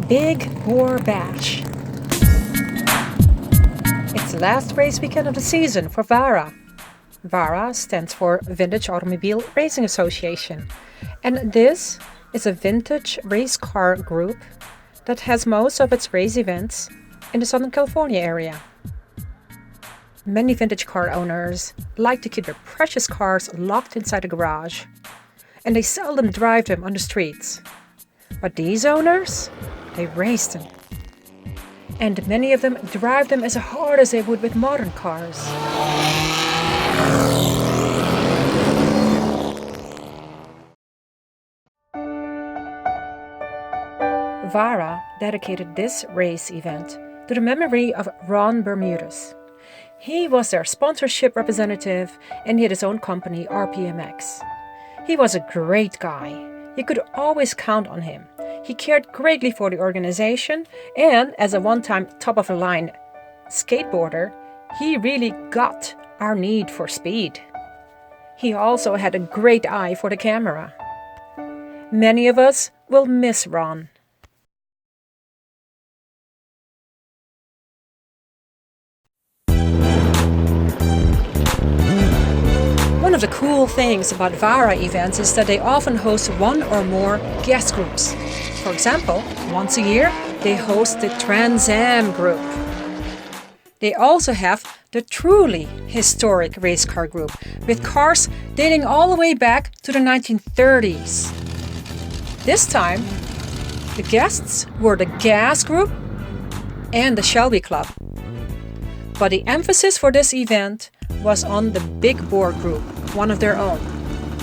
Big Bore Bash. It's the last race weekend of the season for VARA. VARA stands for Vintage Automobile Racing Association, and this is a vintage race car group that has most of its race events in the Southern California area. Many vintage car owners like to keep their precious cars locked inside a garage, and they seldom drive them on the streets. But these owners, they race them. And many of them drive them as hard as they would with modern cars. VARA dedicated this race event to the memory of Ron Bermudez. He was their sponsorship representative and he had his own company, RPMX. He was a great guy. You could always count on him. He cared greatly for the organization, and as a one-time top-of-the-line skateboarder, he really got our need for speed. He also had a great eye for the camera. Many of us will miss Ron. One of the cool things about VARA events is that they often host one or more guest groups. For example, once a year, they host the Trans Am Group. They also have the truly historic race car group, with cars dating all the way back to the 1930s. This time, the guests were the Gas Group and the Shelby Club. But the emphasis for this event was on the Big Bore Group, one of their own.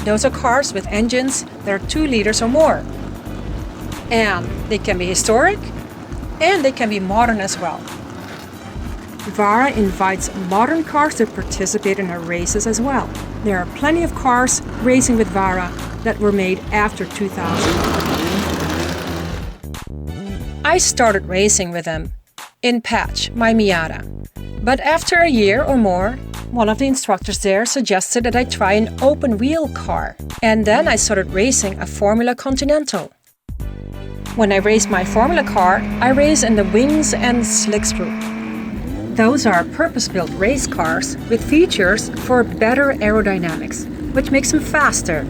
Those are cars with engines that are 2 liters or more. And they can be historic and they can be modern as well. VARA invites modern cars to participate in our races as well. There are plenty of cars racing with VARA that were made after 2000. I started racing with them in Patch, my Miata. But after a year or more, one of the instructors there suggested that I try an open-wheel car. And then I started racing a Formula Continental. When I race my Formula car, I race in the Wings and Slicks group. Those are purpose-built race cars with features for better aerodynamics, which makes them faster.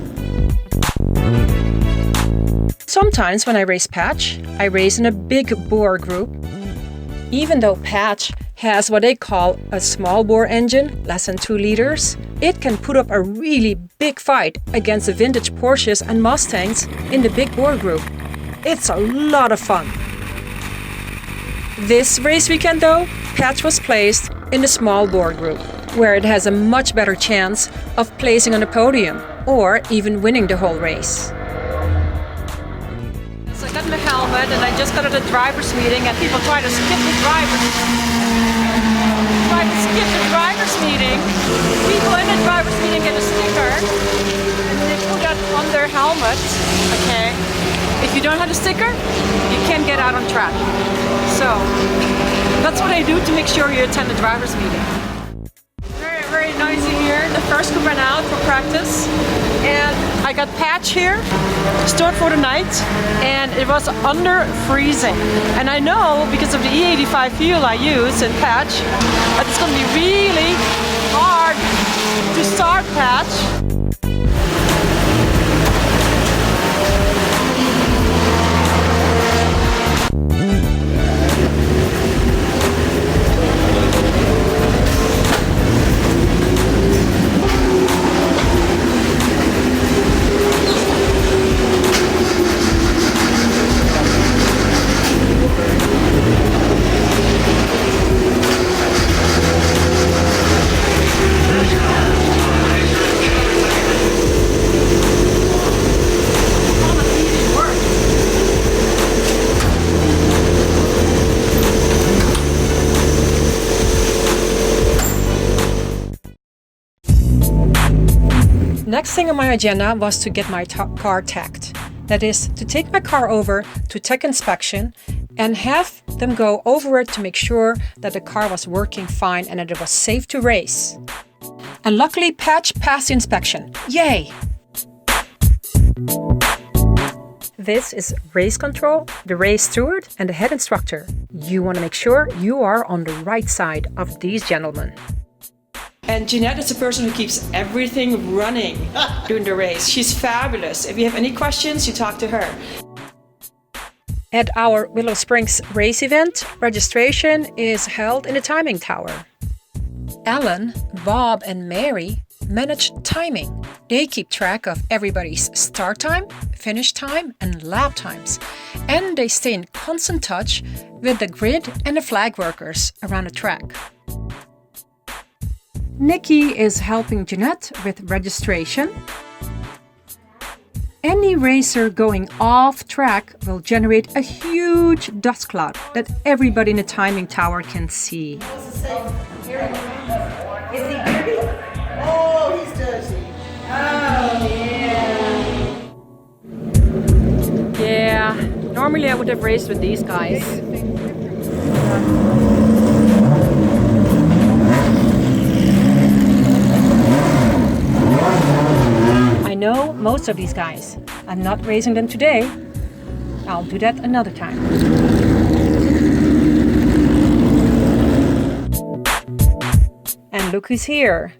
Sometimes when I race Patch, I race in a Big Bore group. Even though Patch has what they call a small bore engine, less than 2 liters, it can put up a really big fight against the vintage Porsches and Mustangs in the Big Bore group. It's a lot of fun. This race weekend though, Patch was placed in the small bore group, where it has a much better chance of placing on the podium or even winning the whole race. So I got my helmet and I just got at a driver's meeting and people try to skip the driver's meeting. People in the driver's meeting get a sticker and they put that on their helmet. Okay. If you don't have a sticker, you can't get out on track. So that's what I do to make sure you attend the driver's meeting. Very, very noisy here. The first group ran out for practice. And I got Patch here to start for the night. And it was under freezing. And I know because of the E85 fuel I use in Patch, that it's going to be really hard to start Patch. Next thing on my agenda was to get my car tacked. That is, to take my car over to tech inspection and have them go over it to make sure that the car was working fine and that it was safe to race. And luckily, Patch passed the inspection. Yay! This is race control, the race steward, and the head instructor. You want to make sure you are on the right side of these gentlemen. And Jeanette is the person who keeps everything running during the race. She's fabulous. If you have any questions, you talk to her. At our Willow Springs race event, registration is held in the timing tower. Alan, Bob, and Mary manage timing. They keep track of everybody's start time, finish time, and lap times. And they stay in constant touch with the grid and the flag workers around the track. Nikki is helping Jeanette with registration. Any racer going off track will generate a huge dust cloud that everybody in the timing tower can see. Is he dirty? Oh, he's dirty. Oh, yeah. Yeah, normally I would have raced with these guys. I know most of these guys. I'm not racing them today. I'll do that another time. And look who's here.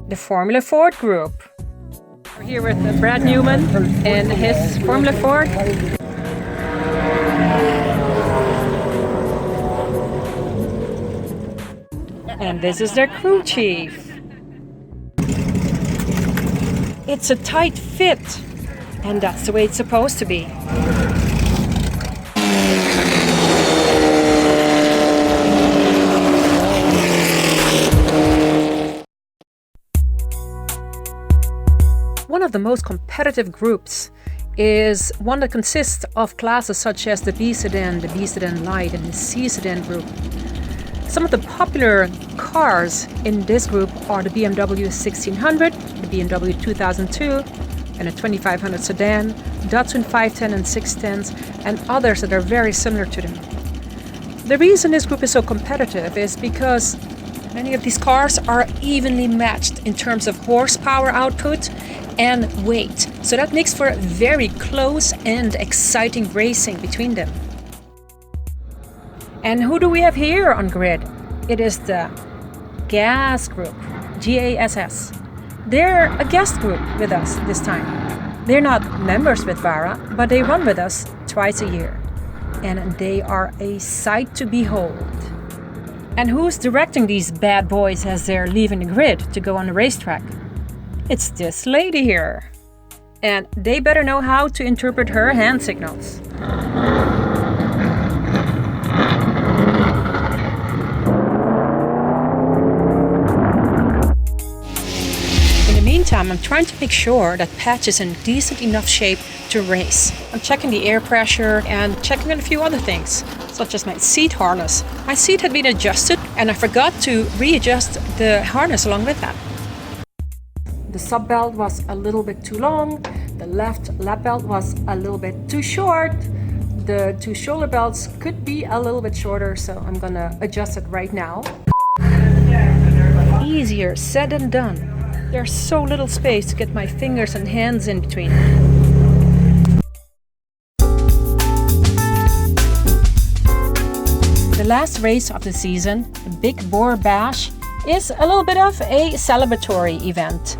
The Formula Ford group. We're here with Brad Newman and his Formula Ford. And this is their crew chief. It's a tight fit, and that's the way it's supposed to be. One of the most competitive groups is one that consists of classes such as the B-Sedan, the B-Sedan Light, and the C-Sedan Group. Some of the popular cars in this group are the BMW 1600, the BMW 2002, and a 2500 sedan, Datsun 510 and 610s, and others that are very similar to them. The reason this group is so competitive is because many of these cars are evenly matched in terms of horsepower output and weight. So that makes for very close and exciting racing between them. And who do we have here on grid? It is the GAS Group, GASS. They're a guest group with us this time. They're not members with VARA, but they run with us twice a year. And they are a sight to behold. And who's directing these bad boys as they're leaving the grid to go on the racetrack? It's this lady here. And they better know how to interpret her hand signals. Meantime, I'm trying to make sure that Patch is in decent enough shape to race. I'm checking the air pressure and checking on a few other things, such as my seat harness. My seat had been adjusted and I forgot to readjust the harness along with that. The sub belt was a little bit too long, the left lap belt was a little bit too short, the two shoulder belts could be a little bit shorter, so I'm gonna adjust it right now. Easier said than done. There's so little space to get my fingers and hands in between. The last race of the season, the Big Boar Bash, is a little bit of a celebratory event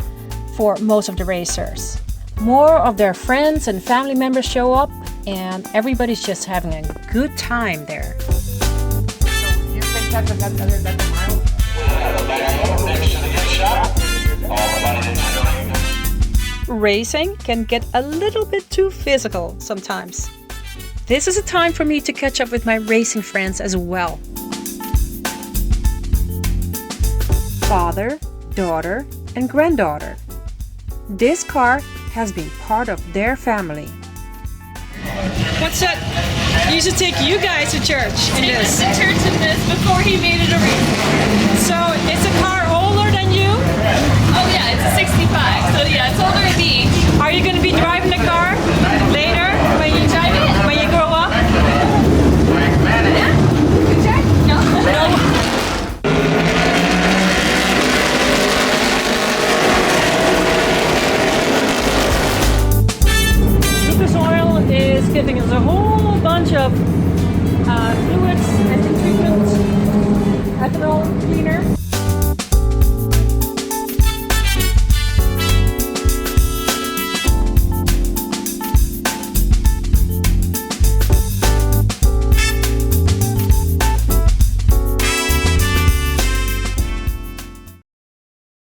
for most of the racers. More of their friends and family members show up and everybody's just having a good time there. So you think that's a mile? Next to the shop. Racing can get a little bit too physical sometimes. This is a time for me to catch up with my racing friends as well. Father, daughter, and granddaughter. This car has been part of their family. What's that? He used to take you guys to church in this. He took us to church in this before he made it a race. So it's a car older than you? Oh yeah, it's a 65, so yeah, it's older than me. Are you going to be driving the car later when you Drive it? when you grow up? Yeah? Good try? No? No. Lucas Oil is of